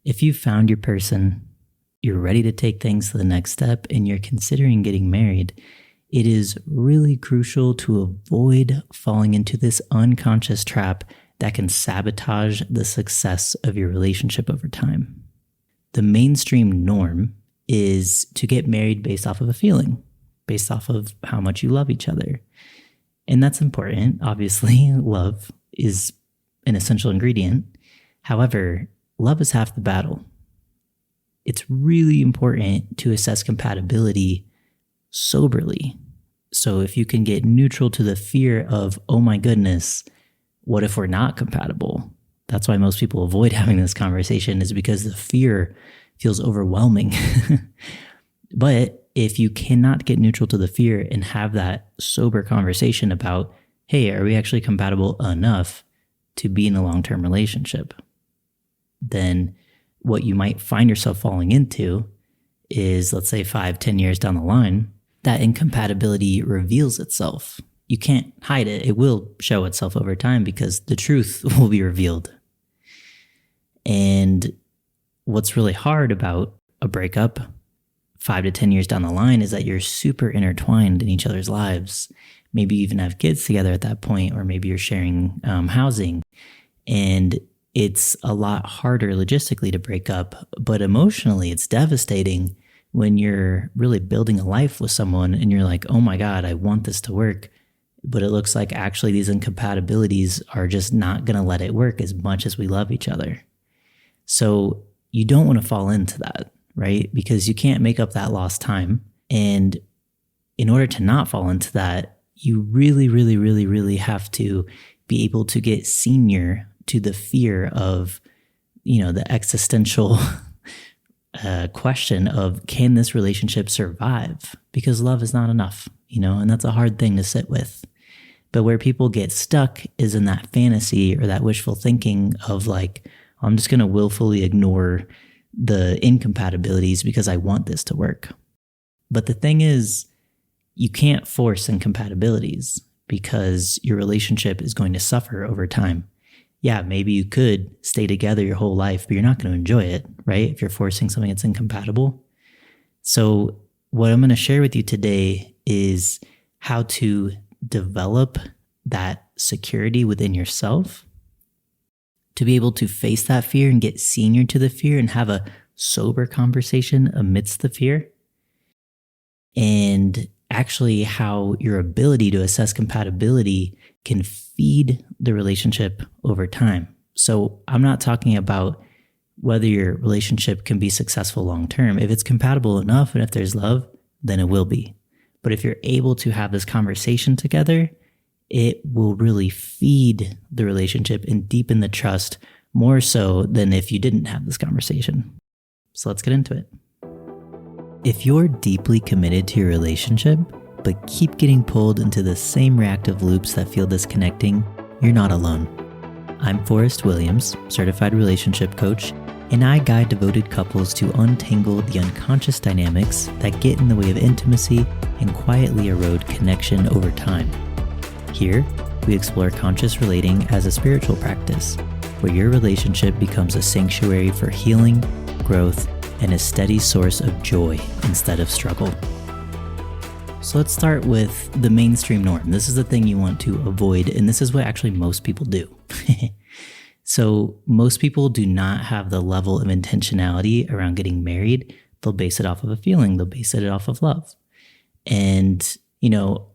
If you've found your person, you're ready to take things to the next step, and you're considering getting married, it is really crucial to avoid falling into this unconscious trap that can sabotage the success of your relationship over time. The mainstream norm is to get married based off of a feeling, based off of how much you love each other. And that's important. Obviously, love is an essential ingredient. However, love is half the battle. It's really important to assess compatibility soberly. So if you can get neutral to the fear of, oh my goodness, what if we're not compatible? That's why most people avoid having this conversation, is because the fear feels overwhelming. But if you cannot get neutral to the fear and have that sober conversation about, hey, are we actually compatible enough to be in a long-term relationship? Then what you might find yourself falling into is, let's say 5-10 years down the line, that incompatibility reveals itself. You can't hide it. It will show itself over time because the truth will be revealed. And what's really hard about a breakup 5 to 10 years down the line is that you're super intertwined in each other's lives. Maybe you even have kids together at that point, or maybe you're sharing housing. And it's a lot harder logistically to break up, but emotionally it's devastating when you're really building a life with someone and you're like, oh my God, I want this to work. But it looks like actually these incompatibilities are just not going to let it work as much as we love each other. So you don't want to fall into that, right? Because you can't make up that lost time. And in order to not fall into that, you really, really, really, really have to be able to get senior to the fear of, the existential question of, can this relationship survive? Because love is not enough, and that's a hard thing to sit with. But where people get stuck is in that fantasy or that wishful thinking of like, I'm just going to willfully ignore the incompatibilities because I want this to work. But the thing is, you can't force incompatibilities because your relationship is going to suffer over time. Yeah, maybe you could stay together your whole life, but you're not going to enjoy it, right? If you're forcing something that's incompatible. So what I'm going to share with you today is how to develop that security within yourself to be able to face that fear and get senior to the fear and have a sober conversation amidst the fear. And actually how your ability to assess compatibility can feed the relationship over time. So I'm not talking about whether your relationship can be successful long-term. If it's compatible enough and if there's love, then it will be. But if you're able to have this conversation together, it will really feed the relationship and deepen the trust more so than if you didn't have this conversation. So let's get into it. If you're deeply committed to your relationship, but keep getting pulled into the same reactive loops that feel disconnecting, you're not alone. I'm Forrest Williams, certified relationship coach, and I guide devoted couples to untangle the unconscious dynamics that get in the way of intimacy and quietly erode connection over time. Here, we explore conscious relating as a spiritual practice, where your relationship becomes a sanctuary for healing, growth, and a steady source of joy instead of struggle. So let's start with the mainstream norm. This is the thing you want to avoid, and this is what actually most people do. So most people do not have the level of intentionality around getting married. They'll base it off of a feeling. They'll base it off of love. And,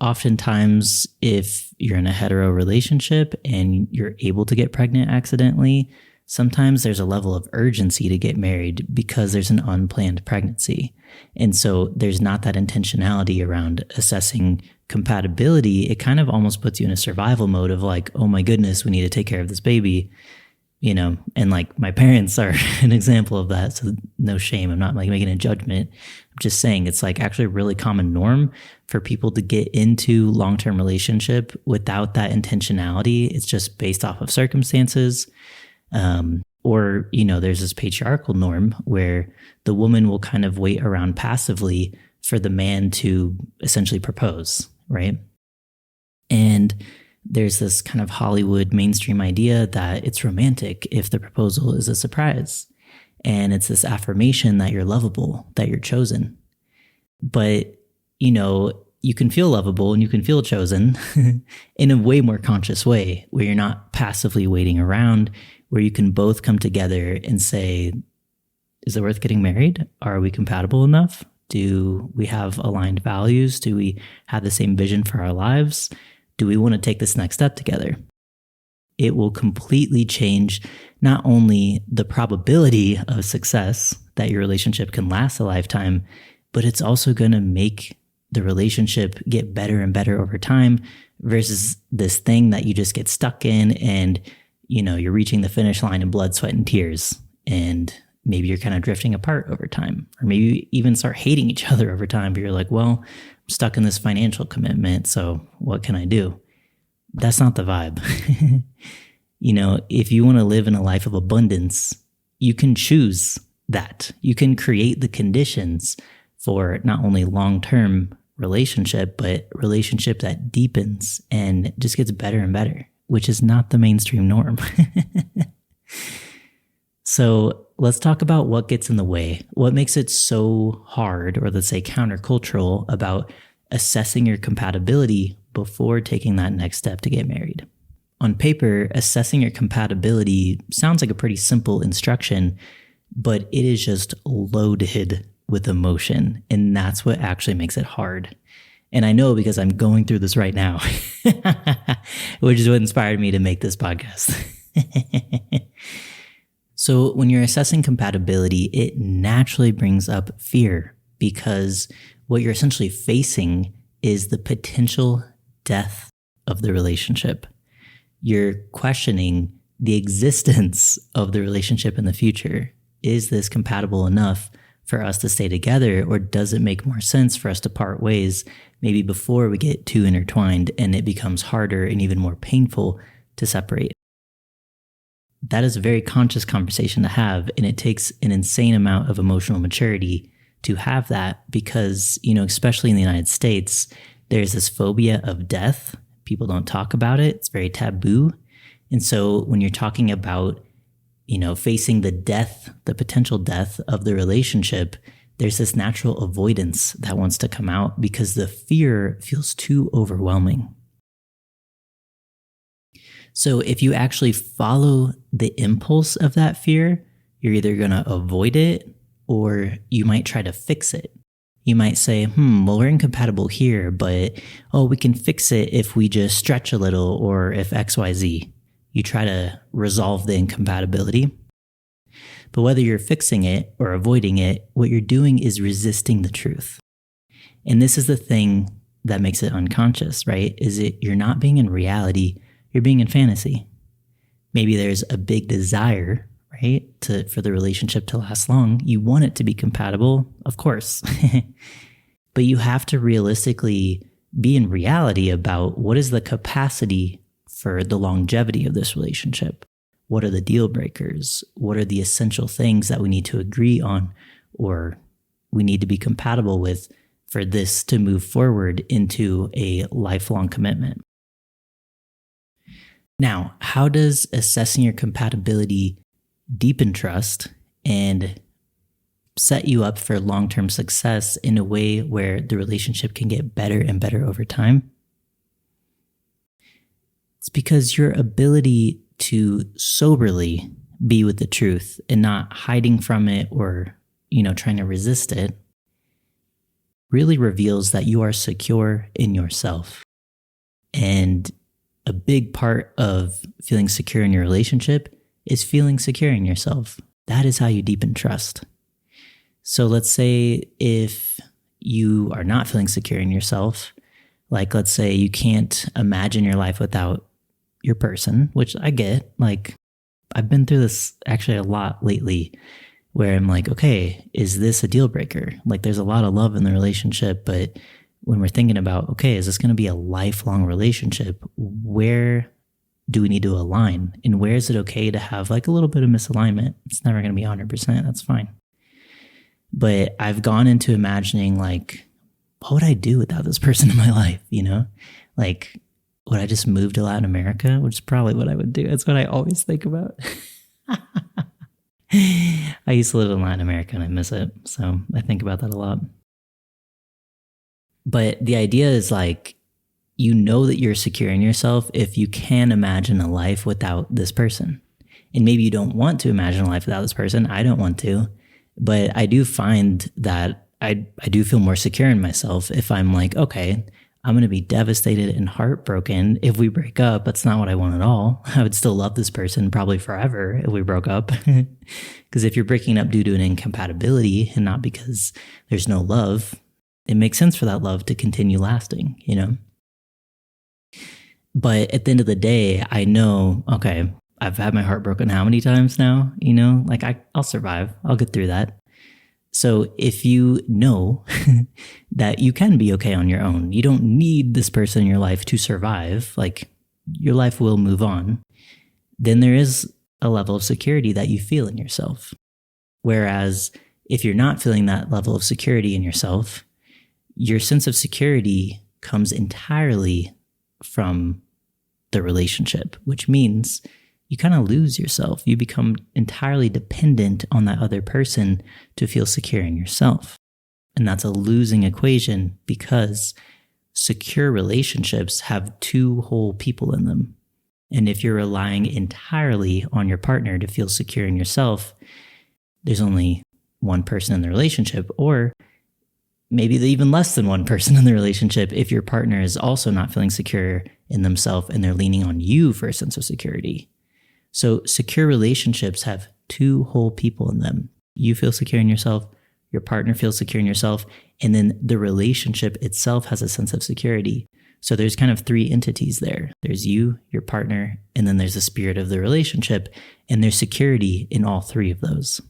oftentimes if you're in a hetero relationship and you're able to get pregnant accidentally, sometimes there's a level of urgency to get married because there's an unplanned pregnancy. And so there's not that intentionality around assessing compatibility. It kind of almost puts you in a survival mode of like, oh my goodness, we need to take care of this baby, and like my parents are an example of that. So no shame. I'm not like making a judgment. I'm just saying it's like actually a really common norm for people to get into long-term relationship without that intentionality. It's just based off of circumstances. Or, there's this patriarchal norm where the woman will kind of wait around passively for the man to essentially propose, right? And there's this kind of Hollywood mainstream idea that it's romantic if the proposal is a surprise. And it's this affirmation that you're lovable, that you're chosen. But, you can feel lovable and you can feel chosen in a way more conscious way, where you're not passively waiting around, where you can both come together and say, is it worth getting married? Are we compatible enough? Do we have aligned values? Do we have the same vision for our lives? Do we want to take this next step together? It will completely change not only the probability of success, that your relationship can last a lifetime, but it's also going to make the relationship get better and better over time, versus this thing that you just get stuck in and, you're reaching the finish line in blood, sweat, and tears. And maybe you're kind of drifting apart over time, or maybe you even start hating each other over time, but you're like, well, I'm stuck in this financial commitment, so what can I do? That's not the vibe. If you want to live in a life of abundance, you can choose that. You can create the conditions for not only long-term relationship, but relationship that deepens and just gets better and better, which is not the mainstream norm. So let's talk about what gets in the way. What makes it so hard, or let's say countercultural, about assessing your compatibility before taking that next step to get married. On paper, assessing your compatibility sounds like a pretty simple instruction, but it is just loaded with emotion, and that's what actually makes it hard. And I know because I'm going through this right now, which is what inspired me to make this podcast. So when you're assessing compatibility, it naturally brings up fear, because what you're essentially facing is the potential death of the relationship. You're questioning the existence of the relationship in the future. Is this compatible enough for us to stay together, or does it make more sense for us to part ways, maybe before we get too intertwined and it becomes harder and even more painful to separate? That is a very conscious conversation to have, and it takes an insane amount of emotional maturity to have that, because, especially in the United States, there's this phobia of death. People don't talk about it. It's very taboo. And so when you're talking about, facing the potential death of the relationship, there's this natural avoidance that wants to come out because the fear feels too overwhelming. So if you actually follow the impulse of that fear, you're either going to avoid it, or you might try to fix it. You might say, well, we're incompatible here, but, we can fix it if we just stretch a little, or if XYZ. You try to resolve the incompatibility. But whether you're fixing it or avoiding it, what you're doing is resisting the truth. And this is the thing that makes it unconscious, right? You're not being in reality, you're being in fantasy. Maybe there's a big desire, right, for the relationship to last long. You want it to be compatible, of course. But you have to realistically be in reality about what is the capacity for the longevity of this relationship. What are the deal breakers? What are the essential things that we need to agree on, or we need to be compatible with, for this to move forward into a lifelong commitment? Now, how does assessing your compatibility deepen trust and set you up for long-term success in a way where the relationship can get better and better over time? It's because your ability to soberly be with the truth and not hiding from it, or, trying to resist it, really reveals that you are secure in yourself. And a big part of feeling secure in your relationship is feeling secure in yourself. That is how you deepen trust. So let's say if you are not feeling secure in yourself, like let's say you can't imagine your life without your person, which I get. Like, I've been through this actually a lot lately, where I'm like, okay, is this a deal breaker? Like, there's a lot of love in the relationship, but when we're thinking about, okay, is this going to be a lifelong relationship? Where do we need to align? And where is it okay to have like a little bit of misalignment? It's never going to be 100%. That's fine. But I've gone into imagining, like, what would I do without this person in my life? Like, would I just move to Latin America? Which is probably what I would do. That's what I always think about. I used to live in Latin America and I miss it. So I think about that a lot. But the idea is like, you know that you're secure in yourself if you can imagine a life without this person. And maybe you don't want to imagine a life without this person. I don't want to. But I do find that I do feel more secure in myself if I'm like, okay, I'm going to be devastated and heartbroken if we break up. That's not what I want at all. I would still love this person probably forever if we broke up. Because if you're breaking up due to an incompatibility and not because there's no love, it makes sense for that love to continue lasting, you know? But at the end of the day, I know, okay, I've had my heart broken how many times now? You know, like I'll survive. I'll get through that. So if you know that you can be okay on your own, you don't need this person in your life to survive, like your life will move on, then there is a level of security that you feel in yourself. Whereas if you're not feeling that level of security in yourself, your sense of security comes entirely from the relationship, which means you kind of lose yourself. You become entirely dependent on that other person to feel secure in yourself. And that's a losing equation because secure relationships have two whole people in them. And if you're relying entirely on your partner to feel secure in yourself, there's only one person in the relationship, or maybe even less than one person in the relationship if your partner is also not feeling secure in themselves and they're leaning on you for a sense of security. So secure relationships have two whole people in them. You feel secure in yourself, your partner feels secure in yourself, and then the relationship itself has a sense of security. So there's kind of three entities there. There's you, your partner, and then there's the spirit of the relationship, and there's security in all three of those.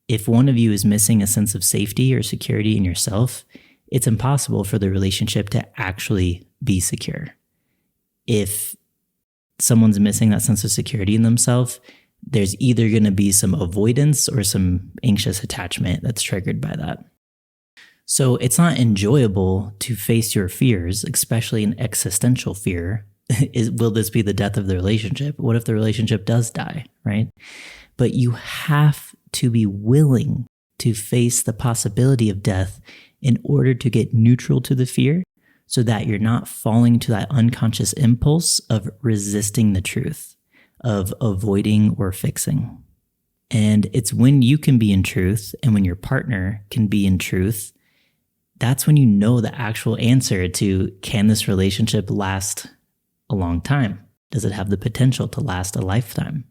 If one of you is missing a sense of safety or security in yourself, it's impossible for the relationship to actually be secure. If someone's missing that sense of security in themselves, there's either going to be some avoidance or some anxious attachment that's triggered by that. So it's not enjoyable to face your fears, especially an existential fear. Will this be the death of the relationship? What if the relationship does die, right? But you have to be willing to face the possibility of death in order to get neutral to the fear, so that you're not falling to that unconscious impulse of resisting the truth, of avoiding or fixing. And it's when you can be in truth and when your partner can be in truth, that's when you know the actual answer to, can this relationship last a long time? Does it have the potential to last a lifetime?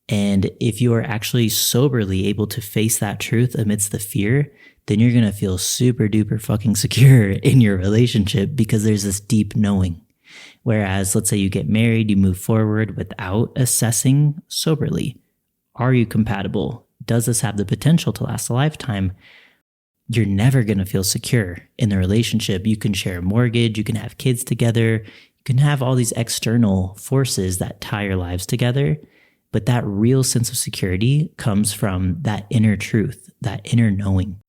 And if you are actually soberly able to face that truth amidst the fear, then you're going to feel super duper fucking secure in your relationship because there's this deep knowing. Whereas, let's say you get married, you move forward without assessing soberly. Are you compatible? Does this have the potential to last a lifetime? You're never going to feel secure in the relationship. You can share a mortgage, you can have kids together, you can have all these external forces that tie your lives together. But that real sense of security comes from that inner truth, that inner knowing.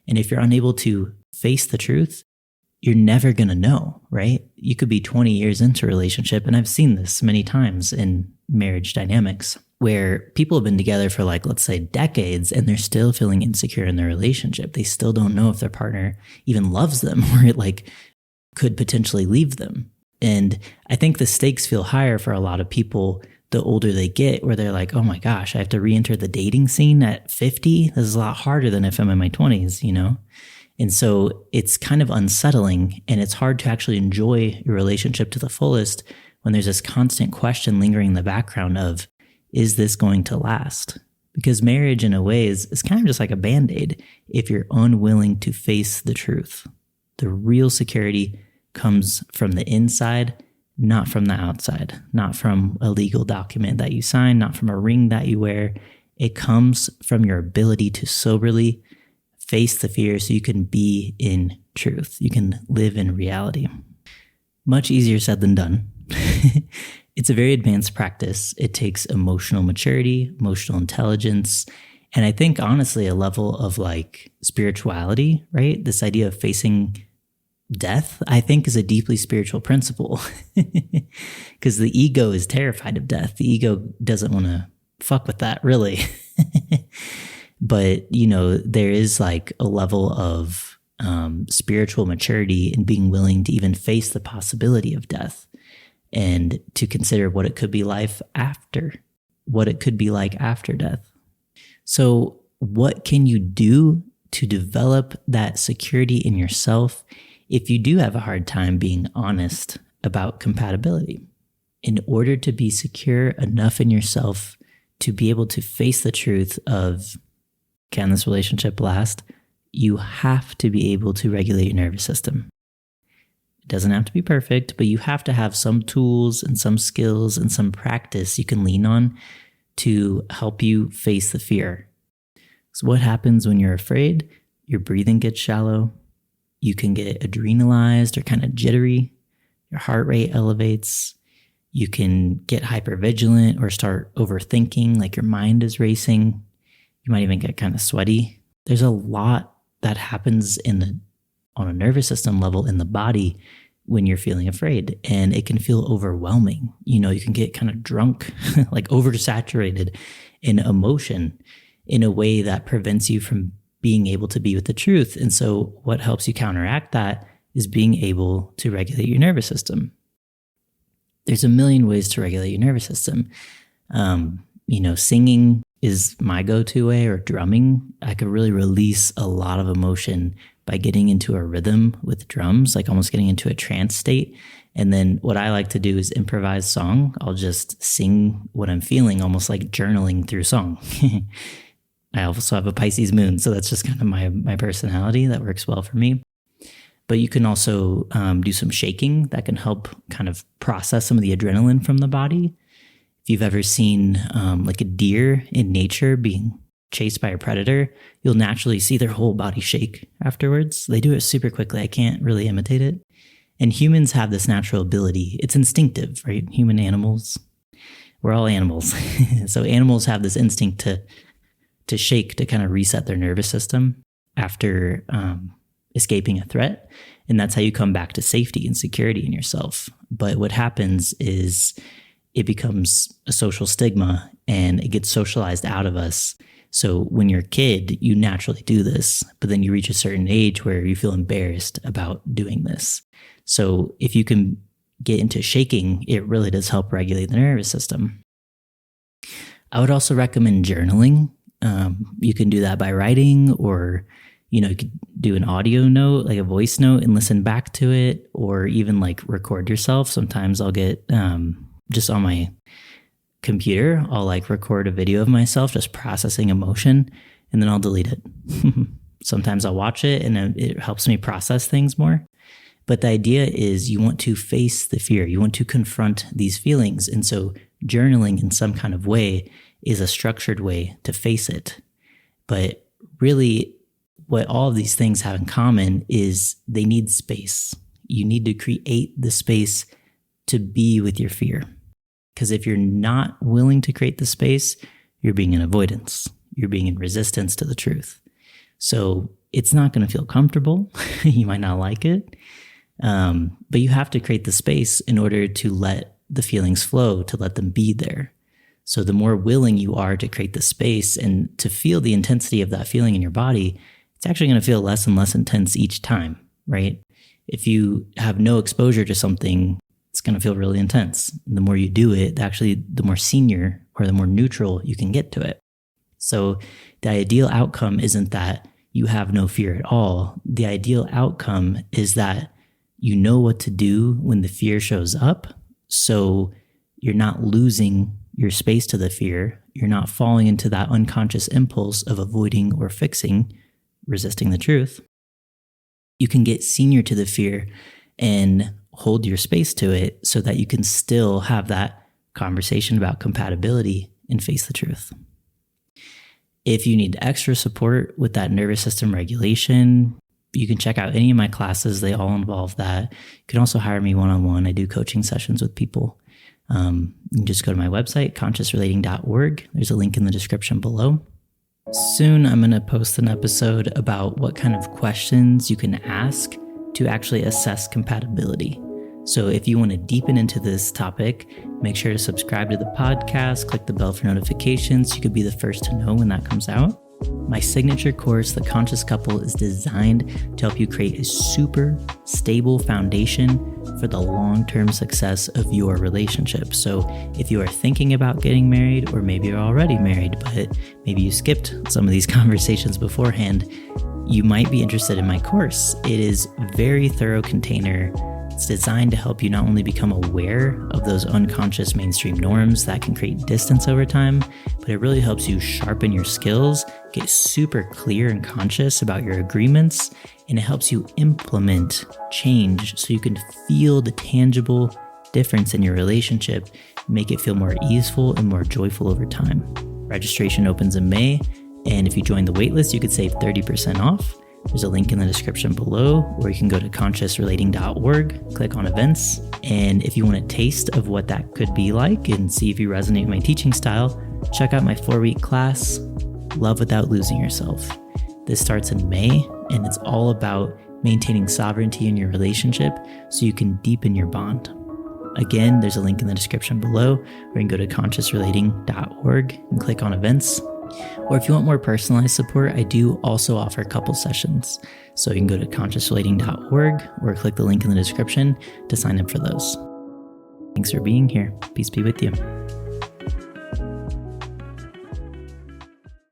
And if you're unable to face the truth, you're never going to know, right? You could be 20 years into a relationship, and I've seen this many times in marriage dynamics, where people have been together for like, let's say decades, and they're still feeling insecure in their relationship. They still don't know if their partner even loves them or like could potentially leave them. And I think the stakes feel higher for a lot of people the older they get, where they're like, oh my gosh, I have to re-enter the dating scene at 50. This is a lot harder than if I'm in my 20s, you know? And so it's kind of unsettling, and it's hard to actually enjoy your relationship to the fullest when there's this constant question lingering in the background of, is this going to last? Because marriage in a way is kind of just like a Band-Aid if you're unwilling to face the truth. The real security comes from the inside, not from the outside, not from a legal document that you sign, not from a ring that you wear. It comes from your ability to soberly face the fear so you can be in truth. You can live in reality. Much easier said than done. It's a very advanced practice. It takes emotional maturity, emotional intelligence, and I think honestly a level of like spirituality, right? This idea of facing death, I think, is a deeply spiritual principle because the ego is terrified of death. The ego doesn't want to fuck with that, really. But, there is like a level of spiritual maturity in being willing to even face the possibility of death and to consider what it could be like after death. So what can you do to develop that security in yourself if you do have a hard time being honest about compatibility? In order to be secure enough in yourself to be able to face the truth of, can this relationship last? You have to be able to regulate your nervous system. It doesn't have to be perfect, but you have to have some tools and some skills and some practice you can lean on to help you face the fear. So what happens when you're afraid? Your breathing gets shallow. You can get adrenalized or kind of jittery. Your heart rate elevates. You can get hypervigilant or start overthinking, like your mind is racing. You might even get kind of sweaty. There's a lot that happens on a nervous system level in the body when you're feeling afraid, and it can feel overwhelming. You can get kind of drunk, like oversaturated in emotion in a way that prevents you from being able to be with the truth. And so what helps you counteract that is being able to regulate your nervous system. There's a million ways to regulate your nervous system. Singing is my go-to way, or drumming. I could really release a lot of emotion by getting into a rhythm with drums, like almost getting into a trance state. And then what I like to do is improvise song. I'll just sing what I'm feeling, almost like journaling through song. I also have a Pisces moon, so that's just kind of my personality that works well for me. But you can also do some shaking that can help kind of process some of the adrenaline from the body. If you've ever seen like a deer in nature being chased by a predator, you'll naturally see their whole body shake afterwards. They do it super quickly. I can't really imitate it. And humans have this natural ability. It's instinctive, right? Human animals, we're all animals. So animals have this instinct to shake, to kind of reset their nervous system after escaping a threat. And that's how you come back to safety and security in yourself. But what happens is it becomes a social stigma and it gets socialized out of us. So when you're a kid, you naturally do this, but then you reach a certain age where you feel embarrassed about doing this. So if you can get into shaking, it really does help regulate the nervous system. I would also recommend journaling. You can do that by writing, or you could do an audio note, like a voice note, and listen back to it, or even like record yourself. Sometimes I'll get just on my computer, I'll like record a video of myself just processing emotion, and then I'll delete it. Sometimes I'll watch it and it helps me process things more. But the idea is you want to face the fear. You want to confront these feelings. And so journaling in some kind of way is a structured way to face it. But really, what all of these things have in common is they need space. You need to create the space to be with your fear. Because if you're not willing to create the space, you're being in avoidance. You're being in resistance to the truth. So it's not going to feel comfortable. You might not like it. But you have to create the space in order to let the feelings flow, to let them be there. So the more willing you are to create the space and to feel the intensity of that feeling in your body, it's actually going to feel less and less intense each time, right? If you have no exposure to something, it's going to feel really intense. And the more you do it, actually, the more senior or the more neutral you can get to it. So the ideal outcome isn't that you have no fear at all. The ideal outcome is that you know what to do when the fear shows up. So you're not losing your space to the fear. You're not falling into that unconscious impulse of avoiding or fixing, resisting the truth. You can get senior to the fear and hold your space to it so that you can still have that conversation about compatibility and face the truth. If you need extra support with that nervous system regulation, you can check out any of my classes. They all involve that. You can also hire me one-on-one. I do coaching sessions with people. You can just go to my website, consciousrelating.org. There's a link in the description below. Soon, I'm going to post an episode about what kind of questions you can ask to actually assess compatibility. So if you want to deepen into this topic, make sure to subscribe to the podcast, click the bell for notifications so you could be the first to know when that comes out. My signature course, The Conscious Couple, is designed to help you create a super stable foundation for the long-term success of your relationship. So if you are thinking about getting married, or maybe you're already married, but maybe you skipped some of these conversations beforehand, you might be interested in my course. It is a very thorough container. It's designed to help you not only become aware of those unconscious mainstream norms that can create distance over time, but it really helps you sharpen your skills, get super clear and conscious about your agreements, and it helps you implement change so you can feel the tangible difference in your relationship, make it feel more easeful and more joyful over time. Registration opens in May, and if you join the waitlist, you could save 30% off. There's a link in the description below, or you can go to consciousrelating.org, click on events. And if you want a taste of what that could be like and see if you resonate with my teaching style, check out my 4-week class, Love Without Losing Yourself. This starts in May, and it's all about maintaining sovereignty in your relationship so you can deepen your bond. Again, there's a link in the description below, or you can go to consciousrelating.org and click on events. Or if you want more personalized support, I do also offer couple sessions. So you can go to consciousrelating.org or click the link in the description to sign up for those. Thanks for being here. Peace be with you.